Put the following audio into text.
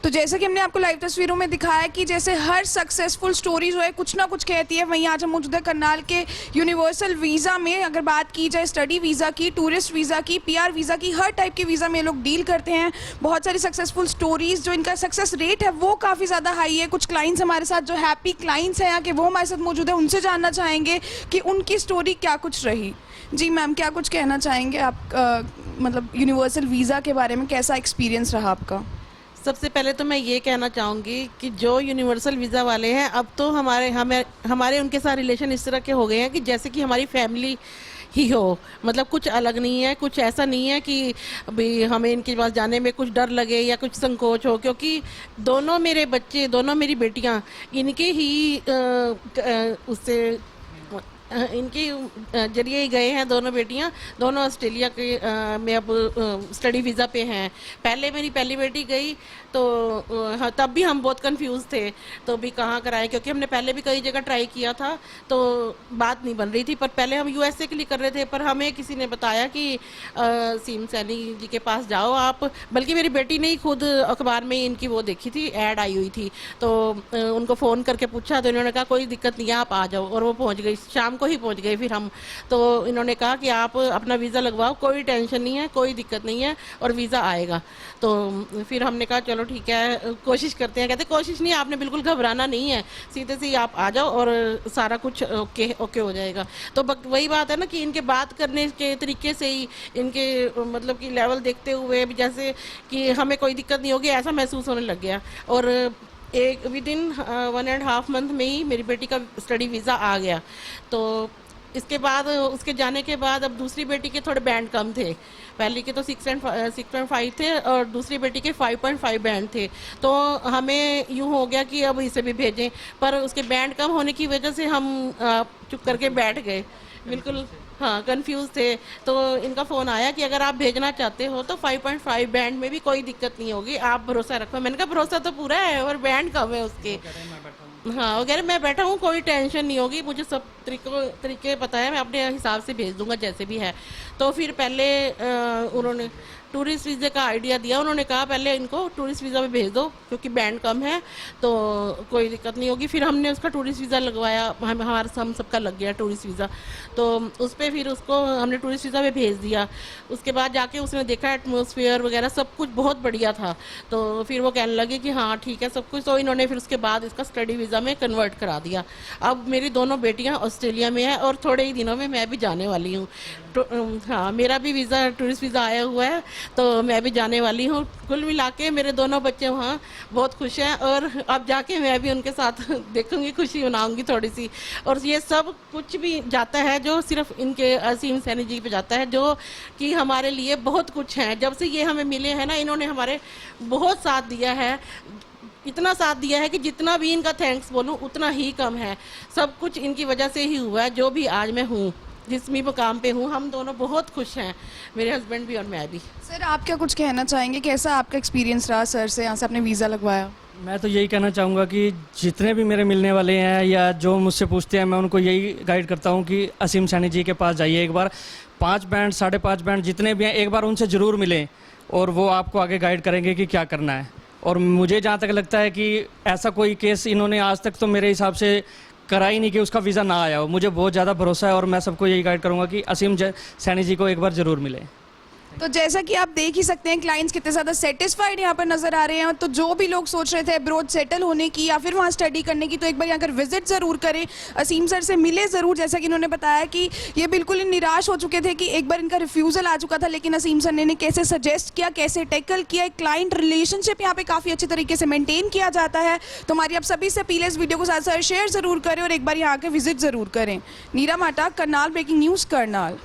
तो जैसे कि हमने आपको लाइव तस्वीरों में दिखाया कि जैसे हर सक्सेसफुल स्टोरी जो है कुछ ना कुछ कहती है, वहीं आज हम मौजूद है करनाल के यूनिवर्सल वीज़ा में। अगर बात की जाए स्टडी वीज़ा की, टूरिस्ट वीज़ा की, पीआर वीज़ा की, हर टाइप के वीज़ा में ये लोग डील करते हैं। बहुत सारी सक्सेसफुल स्टोरीज, जो इनका सक्सेस रेट है वो काफ़ी ज़्यादा हाई है। कुछ क्लाइंट्स हमारे साथ जो हैप्पी क्लाइंट्स हैं यहाँ के, वो हमारे साथ मौजूद है, उनसे जानना चाहेंगे कि उनकी स्टोरी क्या कुछ रही। जी मैम, क्या कुछ कहना चाहेंगे आप मतलब यूनिवर्सल वीज़ा के बारे में, कैसा एक्सपीरियंस रहा आपका? सबसे पहले तो मैं ये कहना चाहूँगी कि जो यूनिवर्सल वीज़ा वाले हैं, अब तो हमारे उनके साथ रिलेशन इस तरह के हो गए हैं कि जैसे कि हमारी फैमिली ही हो। मतलब कुछ अलग नहीं है, कुछ ऐसा नहीं है कि अभी हमें इनके पास जाने में कुछ डर लगे या कुछ संकोच हो, क्योंकि दोनों मेरे बच्चे, दोनों मेरी बेटियाँ इनके ही उससे इनके जरिए ही गए हैं। दोनों बेटियां, दोनों ऑस्ट्रेलिया के में अब स्टडी वीज़ा पे हैं। पहले मेरी पहली बेटी गई तो तब भी हम बहुत कंफ्यूज थे, तो भी कहाँ कराएं, क्योंकि हमने पहले भी कई जगह ट्राई किया था तो बात नहीं बन रही थी। पर पहले हम यूएसए के लिए कर रहे थे, पर हमें किसी ने बताया कि सीम सैनी जी के पास जाओ आप। बल्कि मेरी बेटी ने ही खुद अखबार में इनकी वो देखी थी, ऐड आई हुई थी, तो उनको फ़ोन करके पूछा तो इन्होंने कहा कोई दिक्कत नहीं है, आप आ जाओ। और वो पहुँच गई, शाम को ही पहुँच गए फिर हम। तो इन्होंने कहा कि आप अपना वीज़ा लगवाओ, कोई टेंशन नहीं है, कोई दिक्कत नहीं है और वीज़ा आएगा। तो फिर हमने कहा चलो ठीक है, कोशिश करते हैं। कहते कोशिश नहीं, आपने बिल्कुल घबराना नहीं है, सीधे से आप आ जाओ और सारा कुछ ओके हो जाएगा। तो वही बात है ना कि इनके बात करने के तरीके से ही, इनके मतलब कि लेवल देखते हुए भी, जैसे कि हमें कोई दिक्कत नहीं होगी ऐसा महसूस होने लग गया। और एक विदिन 1.5 मंथ में ही मेरी बेटी का स्टडी वीज़ा आ गया। तो इसके बाद, उसके जाने के बाद अब दूसरी बेटी के थोड़े बैंड कम थे। पहले के तो 6.5 थे और दूसरी बेटी के 5.5 बैंड थे। तो हमें यूँ हो गया कि अब इसे भी भेजें, पर उसके बैंड कम होने की वजह से हम चुप करके बैठ गए, बिल्कुल हाँ कंफ्यूज थे। तो इनका फ़ोन आया कि अगर आप भेजना चाहते हो तो 5.5 बैंड में भी कोई दिक्कत नहीं होगी, आप भरोसा रखो। मैंने कहा भरोसा तो पूरा है और बैंड कम है उसके। हाँ वगैरह मैं बैठा हूँ, कोई टेंशन नहीं होगी, मुझे सब तरीके पता है, मैं अपने हिसाब से भेज दूंगा जैसे भी है। तो फिर पहले उन्होंने टूरिस्ट वीज़े का आइडिया दिया। उन्होंने कहा पहले इनको टूरिस्ट वीज़ा पे भेज दो क्योंकि बैंड कम है तो कोई दिक्कत नहीं होगी। फिर हमने उसका टूरिस्ट वीज़ा लगवाया, हम सबका लग गया टूरिस्ट वीज़ा। तो उस पर फिर उसको हमने टूरिस्ट वीज़ा पे भेज दिया। उसके बाद जाके उसने देखा एटमॉस्फेयर वगैरह सब कुछ बहुत बढ़िया था, तो फिर वो कहने लगे कि हाँ ठीक है सब कुछ। तो इन्होंने फिर उसके बाद इसका स्टडी वीज़ा में कन्वर्ट करा दिया। अब मेरी दोनों बेटियाँ ऑस्ट्रेलिया में है और थोड़े ही दिनों में मैं भी जाने वाली हूँ। तो हाँ मेरा भी वीज़ा, टूरिस्ट वीज़ा आया हुआ है, तो मैं भी जाने वाली हूँ। कुल मिला के मेरे दोनों बच्चे वहाँ बहुत खुश हैं और अब जाके मैं भी उनके साथ देखूंगी, खुशी मनाऊंगी थोड़ी सी। और ये सब कुछ भी जाता है जो सिर्फ इनके असीम सैनी जी पे जाता है, जो कि हमारे लिए बहुत कुछ है। जब से ये हमें मिले हैं ना, इन्होंने हमारे बहुत साथ दिया है, इतना साथ दिया है कि जितना भी इनका थैंक्स बोलूँ उतना ही कम है। सब कुछ इनकी वजह से ही हुआ है जो भी आज मैं हूँ, जिस भी मुकाम पे हूँ। हम दोनों बहुत खुश हैं, मेरे हस्बैंड भी और मैं भी। सर आप क्या कुछ कहना चाहेंगे, कैसा आपका एक्सपीरियंस रहा सर से, यहाँ से आपने वीज़ा लगवाया? मैं तो यही कहना चाहूँगा कि जितने भी मेरे मिलने वाले हैं या जो मुझसे पूछते हैं, मैं उनको यही गाइड करता हूँ कि असीम सैनी जी के पास जाइए एक बार। 5 बैंड 5.5 बैंड जितने भी हैं एक बार उनसे ज़रूर मिलें और वो आपको आगे गाइड करेंगे कि क्या करना है। और मुझे जहाँ तक लगता है कि ऐसा कोई केस इन्होंने आज तक तो मेरे हिसाब से करा ही नहीं कि उसका वीज़ा ना आया हो। मुझे बहुत ज़्यादा भरोसा है और मैं सबको यही गाइड करूँगा कि असीम सैनी जी को एक बार ज़रूर मिले। तो जैसा कि आप देख ही सकते हैं क्लाइंट्स कितने ज़्यादा सेटिस्फाइड यहाँ पर नज़र आ रहे हैं। तो जो भी लोग सोच रहे थे अब्रॉड सेटल होने की या फिर वहाँ स्टडी करने की, तो एक बार यहाँ कर विजिट ज़रूर करें, असीम सर से मिले ज़रूर। जैसा कि इन्होंने बताया कि ये बिल्कुल ही निराश हो चुके थे कि एक बार इनका रिफ्यूज़ल आ चुका था, लेकिन असीम सर ने कैसे सजेस्ट किया, कैसे टैकल किया। एक क्लाइंट रिलेशनशिप यहाँ पे काफ़ी अच्छे तरीके से मेंटेन किया जाता है। तो हमारी आप सभी से अपील है, इस वीडियो को साथ साथ शेयर ज़रूर करें और एक बार यहाँ आके विजिट ज़रूर करें। नीरा माटा, करनाल ब्रेकिंग न्यूज़, करनाल।